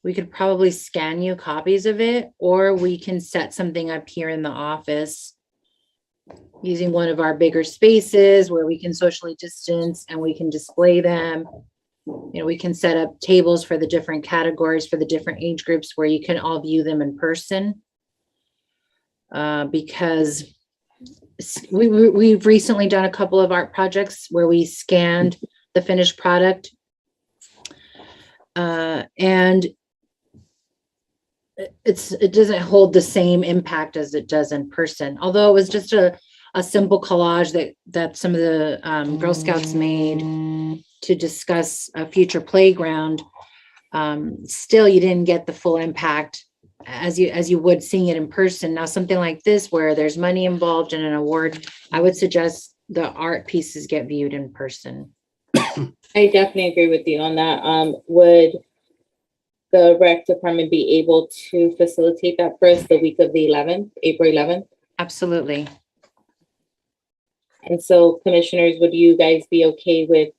we could probably scan you copies of it, or we can set something up here in the office using one of our bigger spaces where we can socially distance and we can display them. We can set up tables for the different categories for the different age groups where you can all view them in person. Because we've recently done a couple of art projects where we scanned the finished product. And it doesn't hold the same impact as it does in person. Although it was just a simple collage that some of the Girl Scouts made to discuss a future playground. Still, you didn't get the full impact as you would seeing it in person. Now, something like this where there's money involved in an award, I would suggest the art pieces get viewed in person. I definitely agree with you on that. Would the rec department be able to facilitate that for us the week of the 11th, April 11th? Absolutely. And so, commissioners, would you guys be okay with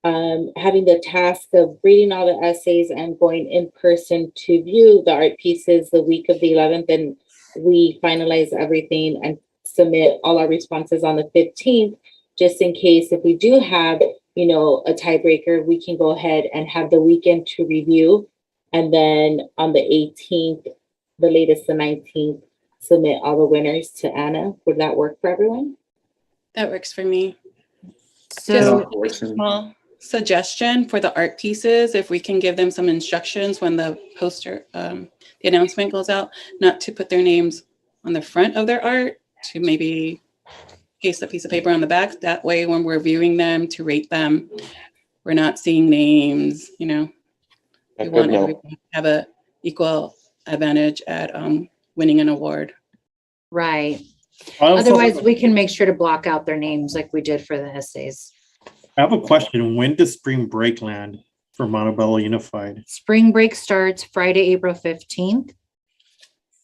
having the task of reading all the essays and going in person to view the art pieces the week of the 11th, and we finalize everything and submit all our responses on the 15th, just in case if we do have, a tiebreaker, we can go ahead and have the weekend to review. And then on the 18th, the latest, the 19th, submit all the winners to Anna. Would that work for everyone? That works for me. So Just a small suggestion for the art pieces, if we can give them some instructions when the poster, the announcement goes out, not to put their names on the front of their art, to maybe paste a piece of paper on the back. That way, when we're viewing them to rate them, we're not seeing names, We want everyone to have an equal advantage at winning an award. right. Otherwise, we can make sure to block out their names like we did for the essays. I have a question. When does spring break land for Montebello Unified? Spring break starts Friday, April 15th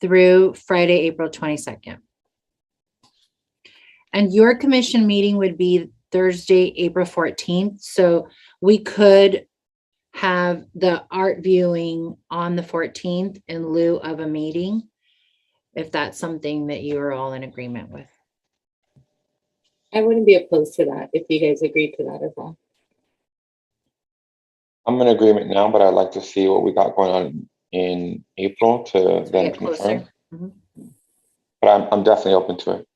through Friday, April 22nd. And your commission meeting would be Thursday, April 14th. So we could have the art viewing on the 14th in lieu of a meeting, if that's something that you are all in agreement with. I wouldn't be opposed to that if you guys agreed to that as well. I'm in agreement now, but I'd like to see what we got going on in April to then Get closer. confirm. But I'm definitely open to it.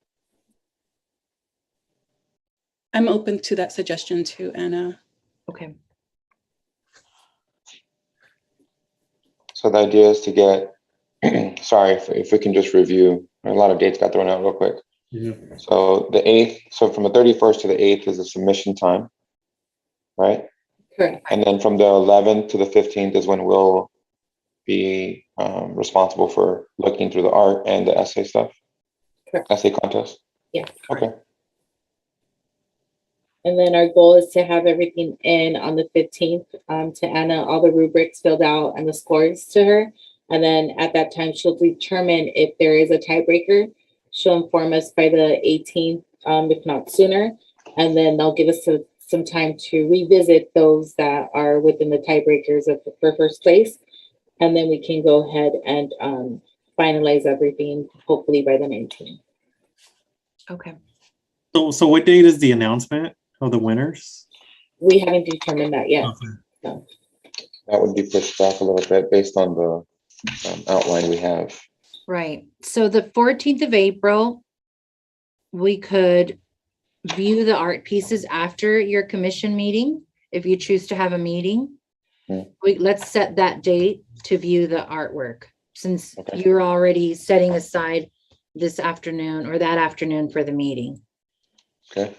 I'm open to that suggestion too, Anna. Okay. So the idea is to get, sorry, if we can just review, a lot of dates got thrown out real quick. Yeah. So the 8th, so from the 31st to the 8th is the submission time, right? Correct. And then from the 11th to the 15th is when we'll be responsible for looking through the art and the essay stuff? Correct. Essay contest? Yes. Okay. And then our goal is to have everything in on the 15th, to Anna, all the rubrics filled out and the scores to her. And then at that time, she'll determine if there is a tiebreaker. She'll inform us by the 18th, if not sooner. And then they'll give us some time to revisit those that are within the tiebreakers for first place. And then we can go ahead and finalize everything, hopefully by the 19th. Okay. So what date is the announcement of the winners? We haven't determined that yet. Okay. That would be pushed back a little bit based on the outline we have. Right. So the 14th of April, we could view the art pieces after your commission meeting, if you choose to have a meeting. Let's set that date to view the artwork, since Okay. you're already setting aside this afternoon or that afternoon for the meeting. Okay.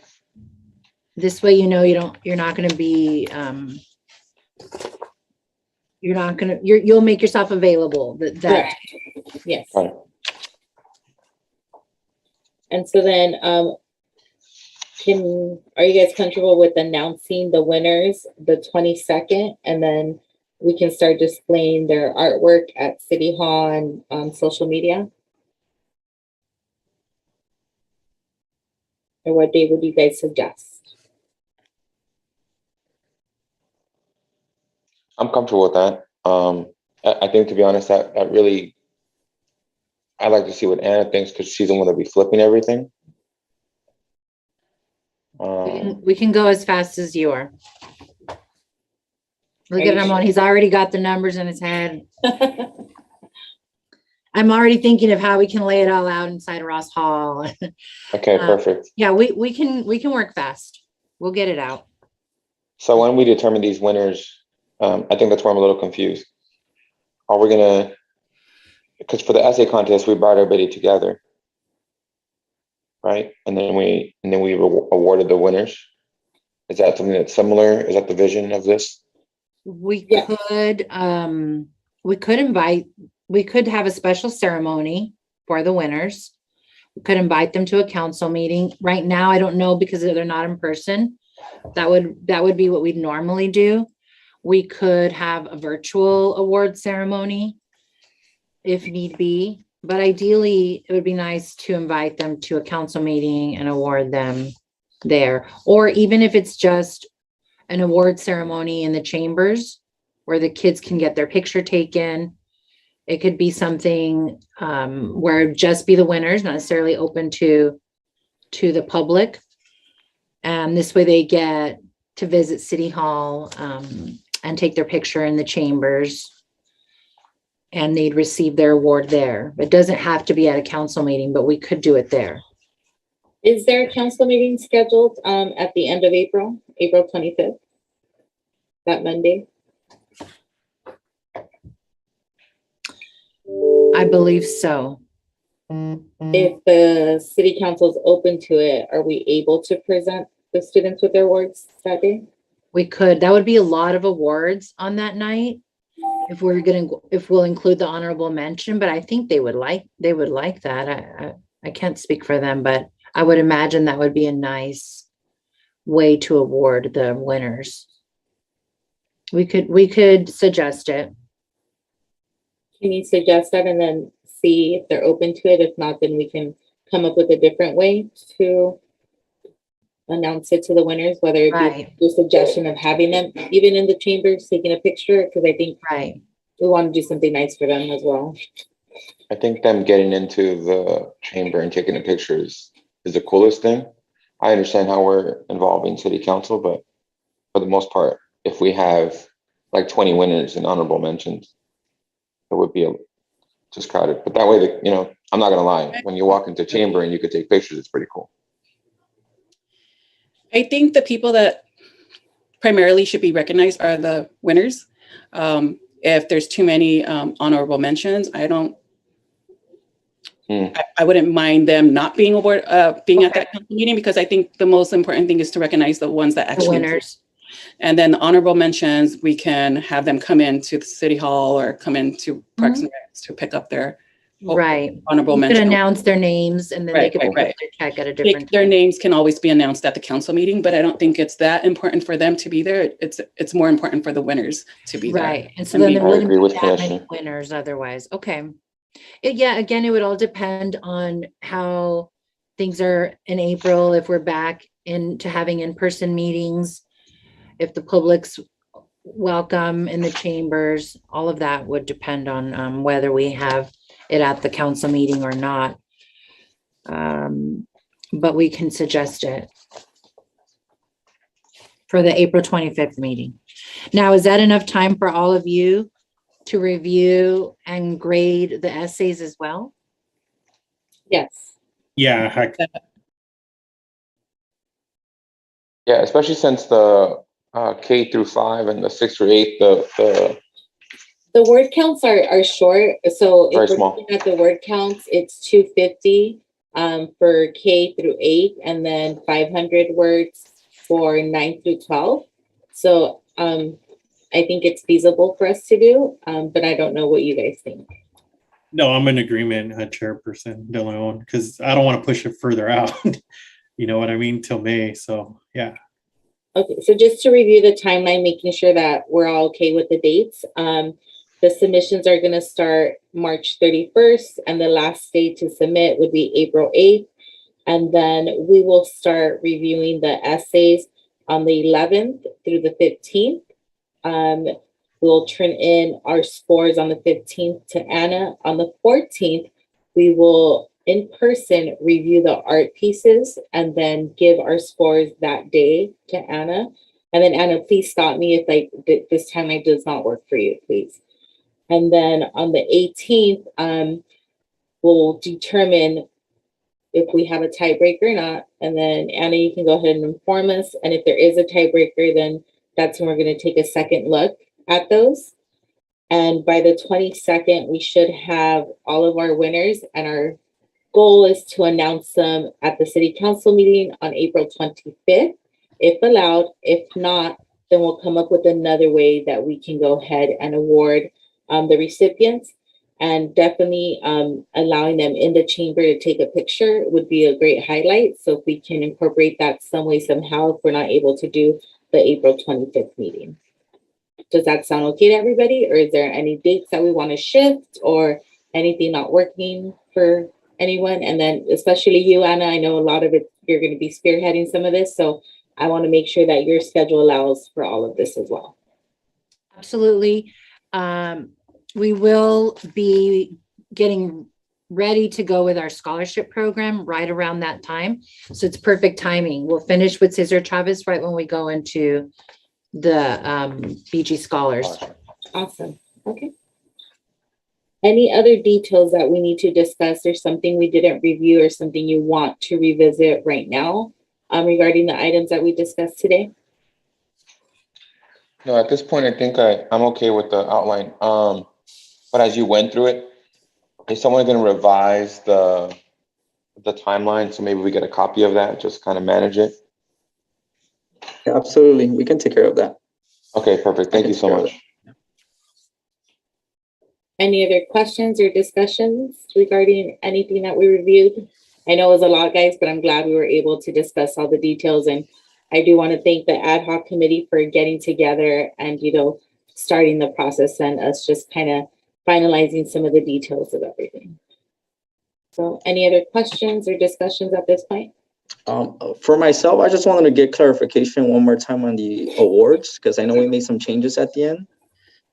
This way, you're not going to be, you'll make yourself available that Correct. Yes. All right. And so then, are you guys comfortable with announcing the winners the 22nd? And then we can start displaying their artwork at City Hall and on social media? Or what day would you guys suggest? I'm comfortable with that. I think, to be honest, that really, I'd like to see what Anna thinks, because she's the one that'll be flipping everything. we can go as fast as you are. Look at him on, he's already got the numbers in his head. I'm already thinking of how we can lay it all out inside Ross Hall. Okay, perfect. Yeah, we can work fast. We'll get it out. So when we determine these winners, I think that's where I'm a little confused. Are we gonna, because for the essay contest, we brought everybody together, right? And then we awarded the winners. Is that something that's similar? Is that the vision of this? We Yeah. We could have a special ceremony for the winners. We could invite them to a council meeting. Right now, I don't know, because they're not in person. That would be what we'd normally do. We could have a virtual award ceremony if need be, but ideally it would be nice to invite them to a council meeting and award them there. Or even if it's just an award ceremony in the chambers where the kids can get their picture taken. It could be something where it'd just be the winners, not necessarily open to the public. And this way they get to visit City Hall and take their picture in the chambers. And they'd receive their award there. It doesn't have to be at a council meeting, but we could do it there. Is there a council meeting scheduled at the end of April, April 25th? That Monday? I believe so. If the city council is open to it, are we able to present the students with their awards that day? We could. That would be a lot of awards on that night. If we'll include the honorable mention, but I think they would like that. I can't speak for them, but I would imagine that would be a nice way to award the winners. We could suggest it. Can you suggest that and then see if they're open to it? If not, then we can come up with a different way to announce it to the winners, whether it be Right. the suggestion of having them even in the chambers taking a picture, because I think Right. we want to do something nice for them as well. I think them getting into the chamber and taking the pictures is the coolest thing. I understand how we're involving city council, but for the most part, if we have like 20 winners and honorable mentions, it would be just crowded. But that way, I'm not gonna lie, when you walk into chamber and you could take pictures, it's pretty cool. I think the people that primarily should be recognized are the winners. If there's too many honorable mentions, I wouldn't mind them not being being at that council meeting, because I think the most important thing is to recognize the ones that The actually. winners. And then the honorable mentions, we can have them come into the city hall or come into Parks and Recs to pick up their Right. honorable You could mention. announce their names and then they Right, could right, pick up right. their check at a different Their time. names can always be announced at the council meeting, but I don't think it's that important for them to be there. It's more important for the winners to be there. Right. And so And then be- there I wouldn't agree be with that many Commissioner. winners otherwise. Okay. Yeah, again, it would all depend on how things are in April, if we're back into having in-person meetings, if the public's welcome in the chambers, all of that would depend on whether we have it at the council meeting or not. But we can suggest it for the April 25th meeting. Now, is that enough time for all of you to review and grade the essays as well? Yes. Yeah, Yeah, especially since the K through 5 and the 6 through 8, The word counts are short, so Very if we're small. looking at the word counts, it's 250 for K through 8, and then 500 words for 9 through 12. So I think it's feasible for us to do, but I don't know what you guys think. no, I'm in agreement, Chairperson De Leon, because I don't want to push it further out. You know what I mean? Till May. So yeah. Okay, so just to review the timeline, making sure that we're all okay with the dates. The submissions are going to start March 31st, and the last day to submit would be April 8th. And then we will start reviewing the essays on the 11th through the 15th. We'll turn in our scores on the 15th to Anna. On the 14th, we will in person review the art pieces and then give our scores that day to Anna. And then Anna, please stop me if like this timeline does not work for you, please. And then on the 18th, we'll determine if we have a tiebreaker or not. And then Anna, you can go ahead and inform us. And if there is a tiebreaker, then that's when we're going to take a second look at those. And by the 22nd, we should have all of our winners, and our goal is to announce them at the city council meeting on April 25th, if allowed. If not, then we'll come up with another way that we can go ahead and award the recipients. And definitely allowing them in the chamber to take a picture would be a great highlight. So if we can incorporate that some way, somehow, if we're not able to do the April 25th meeting. Does that sound okay to everybody? Or is there any dates that we want to shift or anything not working for anyone? And then especially you, Anna, I know a lot of it, you're going to be spearheading some of this. So I want to make sure that your schedule allows for all of this as well. Absolutely. We will be getting ready to go with our scholarship program right around that time. So it's perfect timing. We'll finish with Cesar Chavez right when we go into the BG Scholars. Awesome. Okay. Any other details that we need to discuss, or something we didn't review, or something you want to revisit right now regarding the items that we discussed today? No, at this point, I think I'm okay with the outline. But as you went through it, is someone going to revise the timeline? So maybe we get a copy of that, just kind of manage it. Yeah, absolutely. We can take care of that. Okay, perfect. Thank you so much. Any other questions or discussions regarding anything that we reviewed? I know it was a lot, guys, but I'm glad we were able to discuss all the details. And I do want to thank the ad hoc committee for getting together and, starting the process and us just kind of finalizing some of the details of everything. So any other questions or discussions at this point? For myself, I just wanted to get clarification one more time on the awards, because I know we made some changes at the end.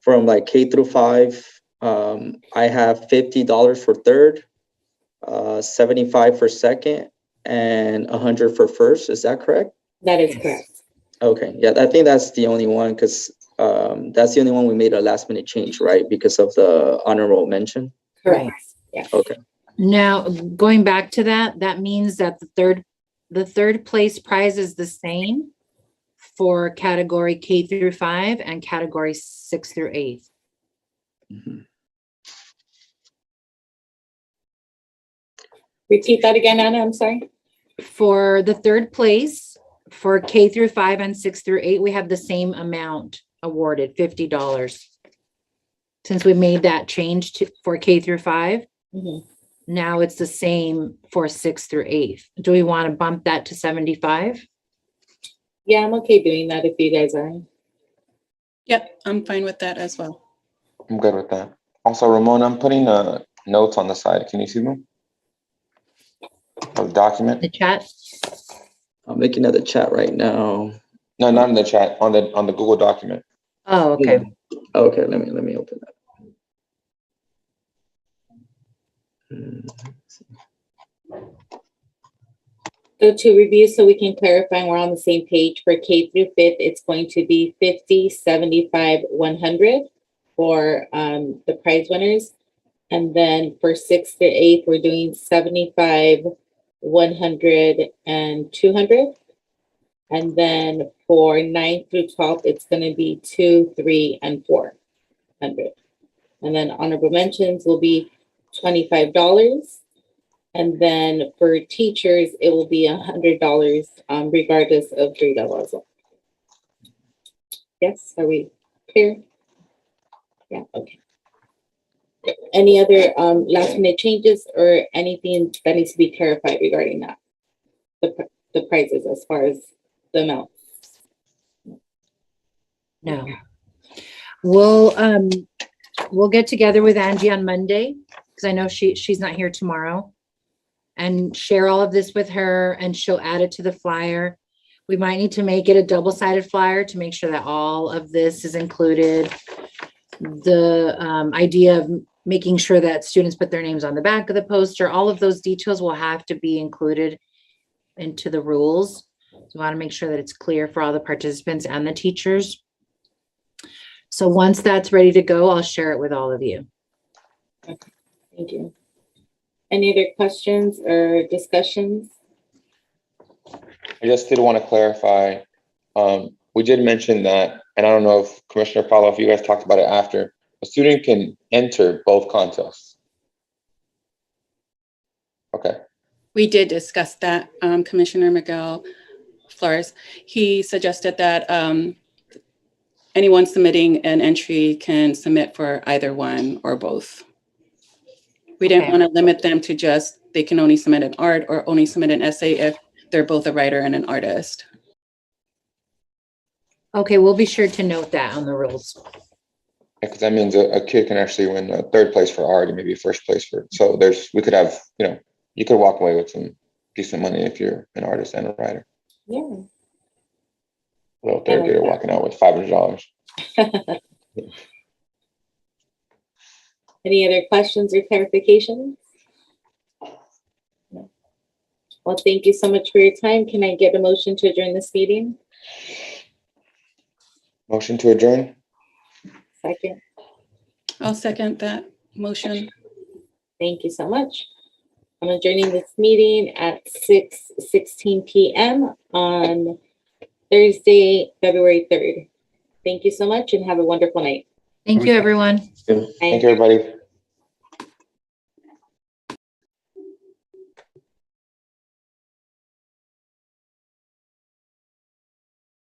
From like K through 5, I have $50 for third, 75 for second, and 100 for first. Is that correct? That is correct. Okay, yeah, I think that's the only one, because that's the only one we made a last minute change, right? Because of the honorable mention. Correct. Yeah. Okay. Now, going back to that, that means that The third place prize is the same for category K through 5 and category 6 through 8. Mhm. Repeat that again, Anna, I'm sorry. For the third place for K through 5 and 6 through 8, we have the same amount awarded, $50. Since we made that change for K through 5, Mhm. now it's the same for 6 through 8. Do we want to bump that to 75? Yeah, I'm okay doing that if you guys are. Yep, I'm fine with that as well. I'm good with that. Also, Ramon, I'm putting notes on the side. Can you see them? Of document? The chat? I'm looking at the chat right now. No, not in the chat. On the Google document. Oh, okay. Okay, let me open that. So to review, so we can clarify, we're on the same page. For K through 5th, it's going to be 50, 75, 100 for the prize winners. And then for 6th to 8th, we're doing 75, 100, and 200. And then for 9th through 12th, it's going to be 2, 3, and 400. And then honorable mentions will be $25. And then for teachers, it will be $100, regardless of grade level. Yes, are we clear? Yeah, okay. Any other last minute changes or anything that needs to be clarified regarding that? The prices as far as the amount? No. We'll get together with Angie on Monday, because I know she's not here tomorrow, and share all of this with her, and she'll add it to the flyer. We might need to make it a double-sided flyer to make sure that all of this is included. The idea of making sure that students put their names on the back of the poster, all of those details will have to be included into the rules. So we want to make sure that it's clear for all the participants and the teachers. So once that's ready to go, I'll share it with all of you. Okay, thank you. Any other questions or discussions? I just did want to clarify. We did mention that, and I don't know if Commissioner Paulo, if you guys talked about it after, a student can enter both contests. Okay. We did discuss that, Commissioner Miguel Flores. He suggested that anyone submitting an entry can submit for either one or both. We didn't Okay. want to limit them to just, they can only submit an art or only submit an essay if they're both a writer and an artist. Okay, we'll be sure to note that on the rules. Because that means a kid can actually win third place for art and maybe first place for, so we could have, you could walk away with some decent money if you're an artist and a writer. Yeah. Little third grader walking out with $500. Any other questions or clarifications? No. Well, thank you so much for your time. Can I get a motion to adjourn this meeting? Motion to adjourn? Second. I'll second that motion. Thank you so much. I'm adjourning this meeting at 6:16 p.m. on Thursday, February 3rd. Thank you so much and have a wonderful night. Thank you, everyone. Good. Thank you, everybody.